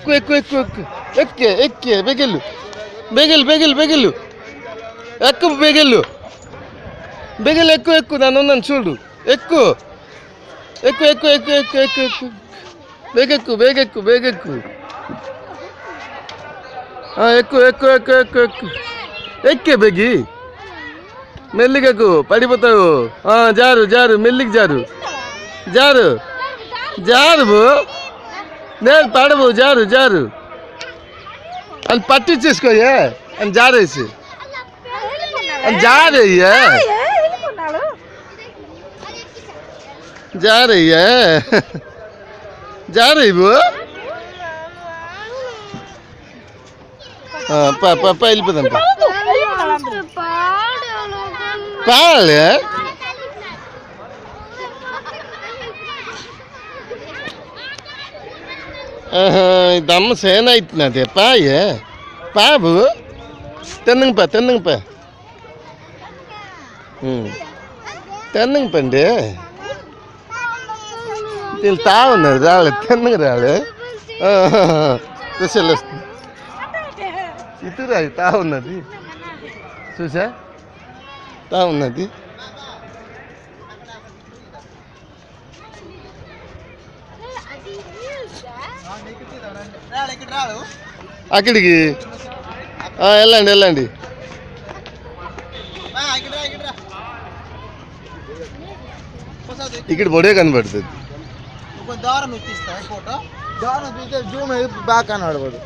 ఎక్కు ఎక్కు ఎక్కు ఎక్కు ఎక్కే ఎక్కే బెగిల్లు బెగిల్ బెగిల్ బెగిల్లు ఎక్కు బెగిల్లు బెగిల్ ఎక్కు ఎక్కు నన్ను ఉన్నాను చూడు ఎక్కు ఎక్కు ఎక్కు ఎక్కు ఎక్కు ఎక్కు ఎక్కు బేగెక్కు బేగెక్కు బేగెక్కు ఎక్కు ఎక్కు ఎక్కు ఎక్కు ఎక్కు ఎక్కే బెగి మెల్లిగెక్కు పడిపోతావు జారు జారు మెల్లికి జారు జారు జారు నేను పడవు జారు జారు అని పట్టించేసుకోయే అని జారేసి అని జారయ్యా జారయ్యా జారయ్యు వెళ్ళిపోదాం పాలే దమ్మ సేన అవుతున్నది పాయే పాబు తెన్నంగపా తెన్నంగపా తెన్నంగపండి వీళ్ళు తాగున్నారు రాలేదు తెన్నంగా రాలే స్పెషల్ వస్తుంది ఇటురా తాగున్నది చూసా తాగున్నది అక్కడికి వెళ్ళండి వెళ్ళండి ఇక్కడ పొడే కనబడుతుంది దారం ఎక్కిస్తా ఫోటో దారం తీస్తే జూమ్ బాగా కనబడదు